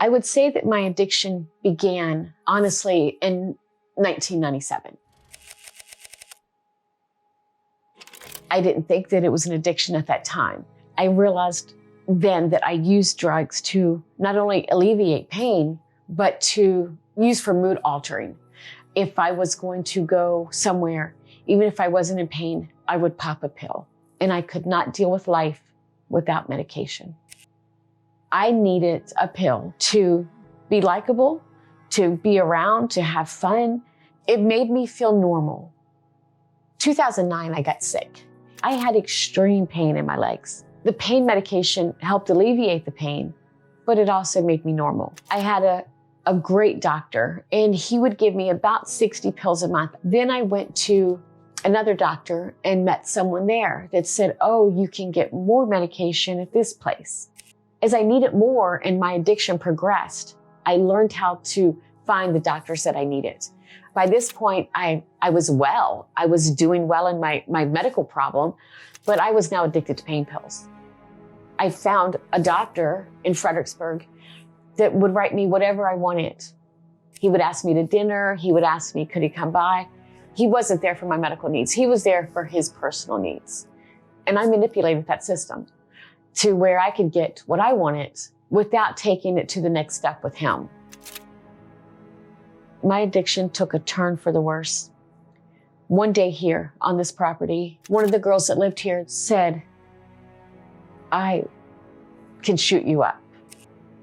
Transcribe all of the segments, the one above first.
I would say that my addiction began, honestly, in 1997. I didn't think that it was an addiction at that time. I realized then that I used drugs to not only alleviate pain, but to use for mood altering. If I was going to go somewhere, even if I wasn't in pain, I would pop a pill. And I could not deal with life without medication. I needed a pill to be likable, to be around, to have fun. It made me feel normal. 2009, I got sick. I had extreme pain in my legs. The pain medication helped alleviate the pain, but it also made me normal. I had a great doctor, and he would give me about 60 pills a month. Then I went to another doctor and met someone there that said, oh, you can get more medication at this place. As I needed more and my addiction progressed, I learned how to find the doctors that I needed. By this point, I was well. I was doing well in my medical problem, but I was now addicted to pain pills. I found a doctor in Fredericksburg that would write me whatever I wanted. He would ask me to dinner. He would ask me, could he come by? He wasn't there for my medical needs. He was there for his personal needs. And I manipulated that system to where I could get what I wanted without taking it to the next step with him. My addiction took a turn for the worse. One day here on this property, one of the girls that lived here said, I can shoot you up.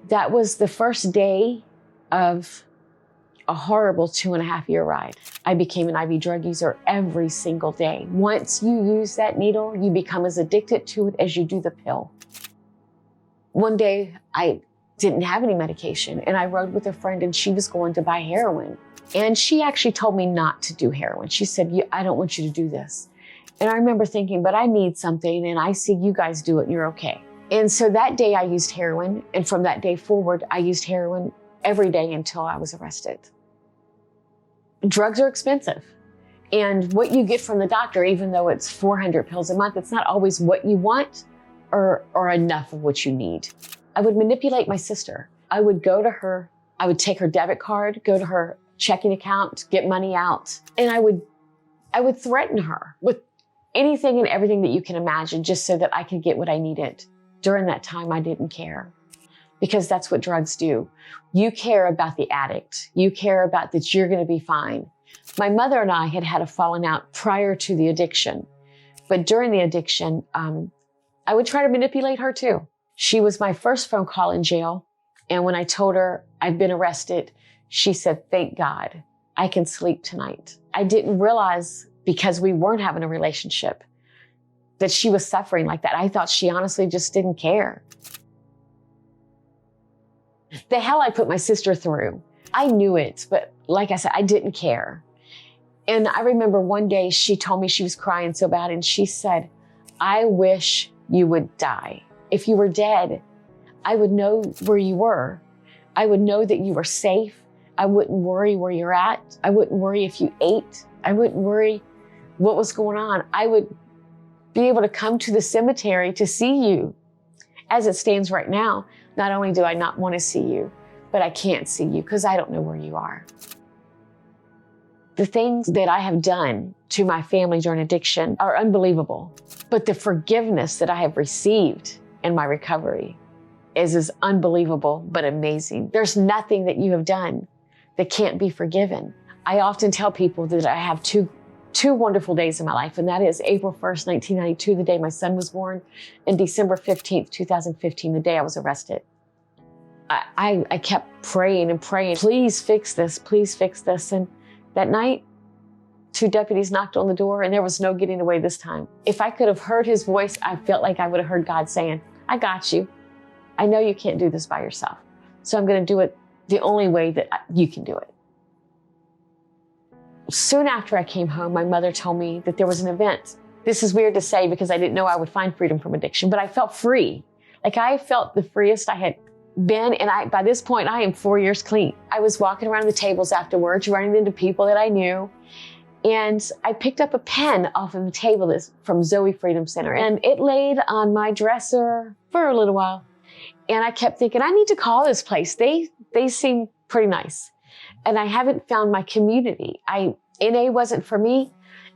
That was the first day of a horrible 2.5-year ride. I became an IV drug user every single day. Once you use that needle, you become as addicted to it as you do the pill. One day, I didn't have any medication, and I rode with a friend, and she was going to buy heroin. And she actually told me not to do heroin. She said, I don't want you to do this. And I remember thinking, but I need something, and I see you guys do it, and you're okay. And so that day I used heroin, and from that day forward, I used heroin every day until I was arrested. Drugs are expensive. And what you get from the doctor, even though it's 400 pills a month, it's not always what you want or enough of what you need. I would manipulate my sister. I would go to her, I would take her debit card, go to her checking account, get money out, and I would threaten her with anything and everything that you can imagine just so that I could get what I needed. During that time, I didn't care, because that's what drugs do. You care about the addict. You care about that you're going to be fine. My mother and I had had a falling out prior to the addiction, but during the addiction, I would try to manipulate her too. She was my first phone call in jail, and when I told her I'd been arrested, she said, thank God, I can sleep tonight. I didn't realize, because we weren't having a relationship, that she was suffering like that. I thought she honestly just didn't care. The hell I put my sister through, I knew it, but like I said, I didn't care. And I remember one day she told me she was crying so bad, and she said, I wish you would die. If you were dead, I would know where you were. I would know that you were safe. I wouldn't worry where you're at. I wouldn't worry if you ate. I wouldn't worry what was going on. I would be able to come to the cemetery to see you. As it stands right now, not only do I not want to see you, but I can't see you because I don't know where you are. The things that I have done to my family during addiction are unbelievable, but the forgiveness that I have received in my recovery is as unbelievable but amazing. There's nothing that you have done that can't be forgiven. I often tell people that I have two wonderful days in my life, and that is April 1st, 1992, the day my son was born, and December 15th, 2015, the day I was arrested. I kept praying and praying, please fix this, please fix this. And that night, 2 deputies knocked on the door, and there was no getting away this time. If I could have heard his voice, I felt like I would have heard God saying, I got you. I know you can't do this by yourself, so I'm going to do it the only way that you can do it. Soon after I came home, my mother told me that there was an event. This is weird to say because I didn't know I would find freedom from addiction, but I felt free. Like I felt the freest I had been, and by this point, I am 4 years clean. I was walking around the tables afterwards, running into people that I knew, and I picked up a pen off of the table that's from Zoe Freedom Center, and it laid on my dresser for a little while. And I kept thinking, I need to call this place. They seem pretty nice. And I haven't found my community. NA wasn't for me.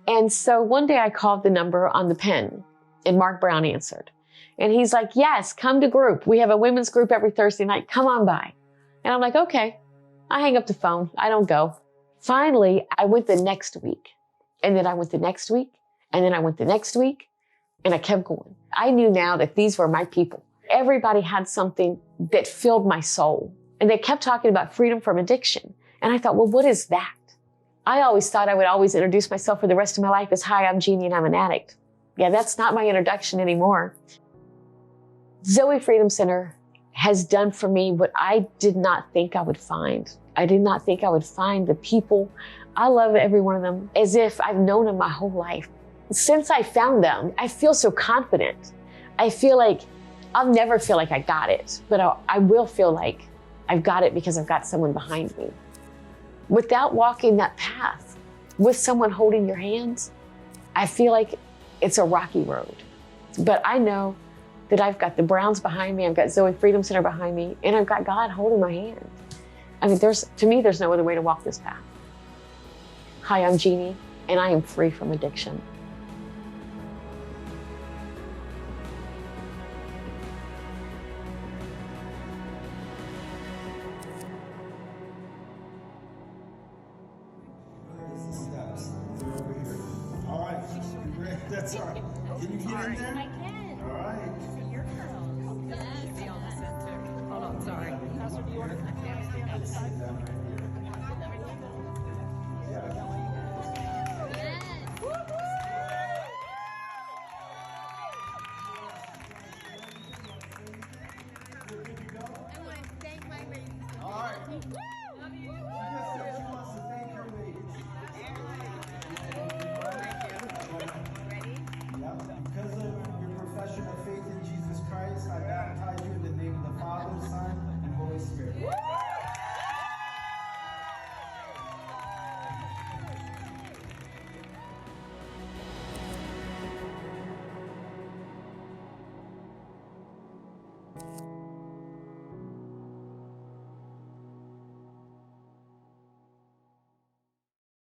And so one day I called the number on the pen and Mark Brown answered. And he's like, yes, come to group. We have a women's group every Thursday night. Come on by. And I'm like, okay. I hang up the phone. I don't go. Finally, I went the next week. And then I went the next week. And then I went the next week. And I kept going. I knew now that these were my people. Everybody had something that filled my soul. And they kept talking about freedom from addiction. And I thought, well, what is that? I always thought I would always introduce myself for the rest of my life as, hi, I'm Jeannie and I'm an addict. Yeah, that's not my introduction anymore. Zoe Freedom Center has done for me what I did not think I would find. I did not think I would find the people. I love every one of them as if I've known them my whole life. Since I found them, I feel so confident. I feel like I'll never feel like I got it, but I will feel like I've got it because I've got someone behind me. Without walking that path with someone holding your hands, I feel like it's a rocky road. But I know that I've got the Browns behind me, I've got Zoe Freedom Center behind me, and I've got God holding my hand. I mean, to me, there's no other way to walk this path. Hi, I'm Jeannie, and I am free from addiction. All right, that's all right. Can you get in there?